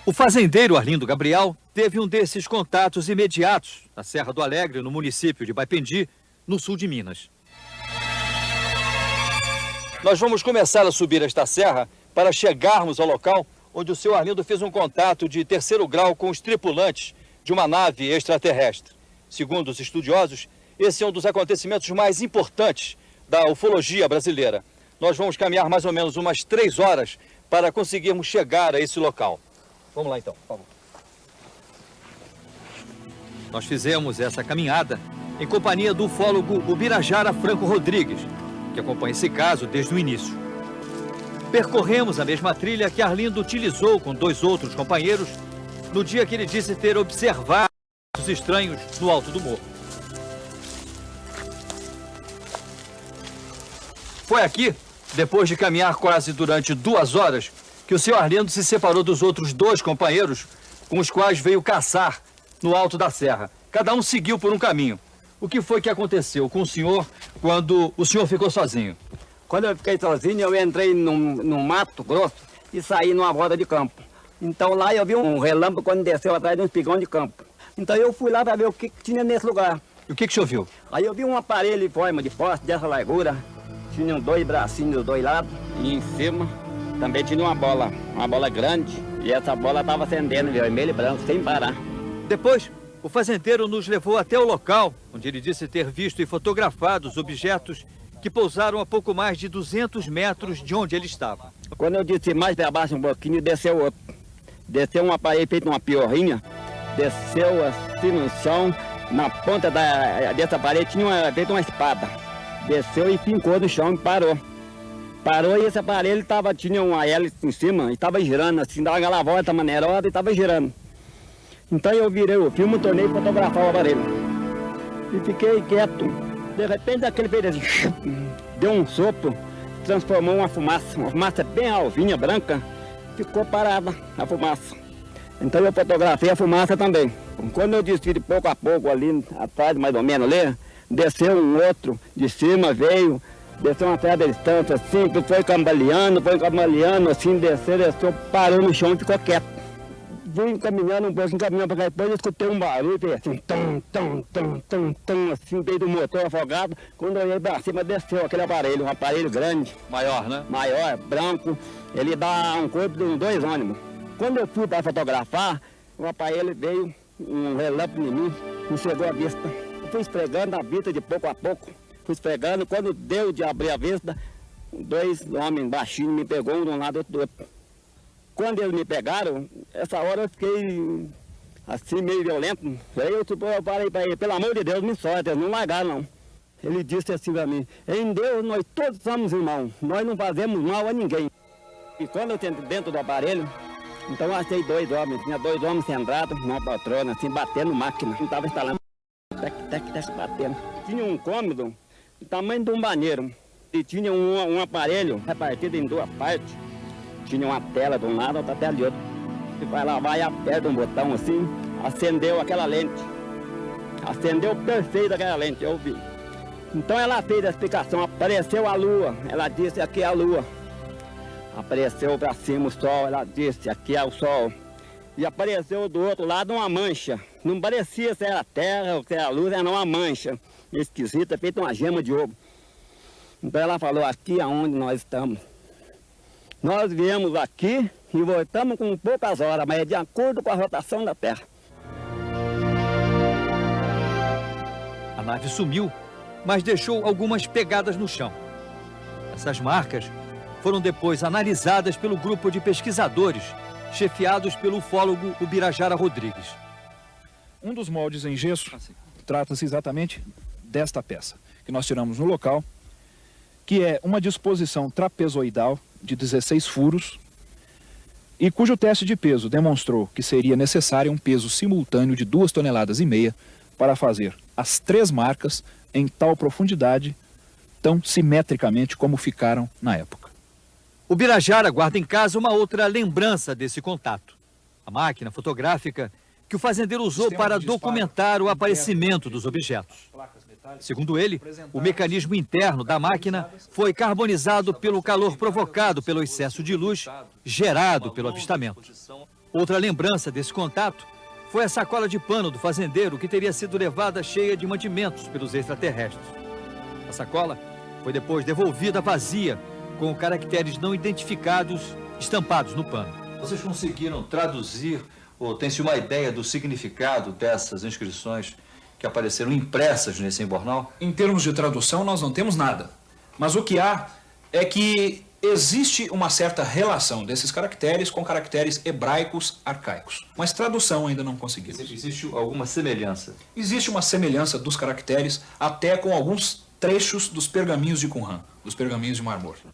O fazendeiro Arlindo Gabriel teve um desses contatos imediatos na Serra do Alegre, no município de Baipendi, no sul de Minas. Nós vamos começar a subir esta serra para chegarmos ao local onde o senhor Arlindo fez um contato de terceiro grau com os tripulantes de uma nave extraterrestre. Segundo os estudiosos, esse é um dos acontecimentos mais importantes da ufologia brasileira. Nós vamos caminhar mais ou menos umas 3 horas para conseguirmos chegar a esse local. Vamos lá então, por favor. Nós fizemos essa caminhada em companhia do ufólogo Ubirajara Franco Rodrigues, que acompanha esse caso desde o início. Percorremos a mesma trilha que Arlindo utilizou com 2 outros companheiros no dia que ele disse ter observado os estranhos no alto do morro. Foi aqui, depois de caminhar quase durante 2 horas, que o senhor Arlindo se separou dos outros 2 companheiros com os quais veio caçar no alto da serra. Cada um seguiu por um caminho. O que foi que aconteceu com o senhor quando o senhor ficou sozinho? Quando eu fiquei sozinho, eu entrei num mato grosso e saí numa roda de campo. Então lá eu vi um relâmpago quando desceu atrás de um espigão de campo. Então eu fui lá para ver o que tinha nesse lugar. E o que o senhor viu? Aí eu vi um aparelho em forma de poste dessa largura. Tinha 2 bracinhos dos 2 lados e em cima também tinha uma bola grande. E essa bola estava acendendo vermelho e branco sem parar. Depois, o fazendeiro nos levou até o local onde ele disse ter visto e fotografado os objetos que pousaram a pouco mais de 200 metros de onde ele estava. Quando eu disse mais para baixo um pouquinho, desceu outro. Desceu um aparelho feito uma piorrinha, desceu assim no chão, na ponta dessa parede tinha feito uma espada. Desceu e fincou no chão e parou. Parou e esse aparelho tinha uma hélice em cima e estava girando assim, dava aquela volta maneirosa e estava girando. Então eu virei o filme e tornei fotografar o aparelho. E fiquei quieto. De repente aquele fez assim, deu um sopro, transformou uma fumaça bem alvinha, branca, ficou parada a fumaça. Então eu fotografei a fumaça também. Quando eu desci de pouco a pouco ali atrás, mais ou menos ali, desceu um outro de cima, veio, desceu uma certa distância assim, foi cambaleando assim, desceu, parou no chão e ficou quieto. Vim caminhando um pouco, caminhando para cá, depois eu escutei um barulho, assim, assim, veio do motor afogado. Quando eu olhei para cima, desceu aquele aparelho, um aparelho grande. Maior, né? Maior, branco, ele dá um corpo de 2 ônibus. Quando eu fui para fotografar, o aparelho veio, um relâmpago em mim, me chegou a vista. Eu fui esfregando a vista de pouco a pouco, fui esfregando, quando deu de abrir a vista, 2 homens baixinhos me pegou um de um lado e outro do outro. Quando eles me pegaram, essa hora eu fiquei assim, meio violento. Aí eu falei para ele, pelo amor de Deus, me solta, eles não largaram não. Ele disse assim para mim, em Deus nós todos somos irmãos, nós não fazemos mal a ninguém. E quando eu entrei dentro do aparelho, então eu achei 2 homens, tinha 2 homens sentados numa poltrona, assim, batendo máquina. Não estava instalando, batendo. Tinha um cômodo do tamanho de um banheiro e tinha um aparelho repartido em 2 partes. Tinha uma tela de um lado, outra tela de outro. Você vai lá, vai, aperta um botão assim, acendeu aquela lente. Acendeu perfeito aquela lente, eu vi. Então ela fez a explicação, apareceu a lua, ela disse aqui é a lua. Apareceu para cima o sol, ela disse aqui é o sol. E apareceu do outro lado uma mancha. Não parecia se era a terra ou se era a luz, era uma mancha esquisita, feita uma gema de ovo. Então ela falou, aqui é onde nós estamos. Nós viemos aqui e voltamos com poucas horas, mas é de acordo com a rotação da Terra. A nave sumiu, mas deixou algumas pegadas no chão. Essas marcas foram depois analisadas pelo grupo de pesquisadores, chefiados pelo ufólogo Ubirajara Rodrigues. Um dos moldes em gesso trata-se exatamente desta peça, que nós tiramos no local, que é uma disposição trapezoidal de 16 furos e cujo teste de peso demonstrou que seria necessário um peso simultâneo de 2,5 toneladas para fazer as 3 marcas em tal profundidade, tão simetricamente como ficaram na época. O Ubirajara guarda em casa uma outra lembrança desse contato. A máquina fotográfica que o fazendeiro usou para documentar o aparecimento dos objetos. Segundo ele, o mecanismo interno da máquina foi carbonizado pelo calor provocado pelo excesso de luz gerado pelo avistamento. Outra lembrança desse contato foi a sacola de pano do fazendeiro que teria sido levada cheia de mantimentos pelos extraterrestres. A sacola foi depois devolvida vazia, com caracteres não identificados estampados no pano. Vocês conseguiram traduzir ou tem-se uma ideia do significado dessas inscrições que apareceram impressas nesse embornal? Em termos de tradução, nós não temos nada. Mas o que há é que existe uma certa relação desses caracteres com caracteres hebraicos arcaicos. Mas tradução ainda não conseguimos. Existe alguma semelhança? Existe uma semelhança dos caracteres até com alguns trechos dos pergaminhos de Qumran, dos pergaminhos de Mar Morto.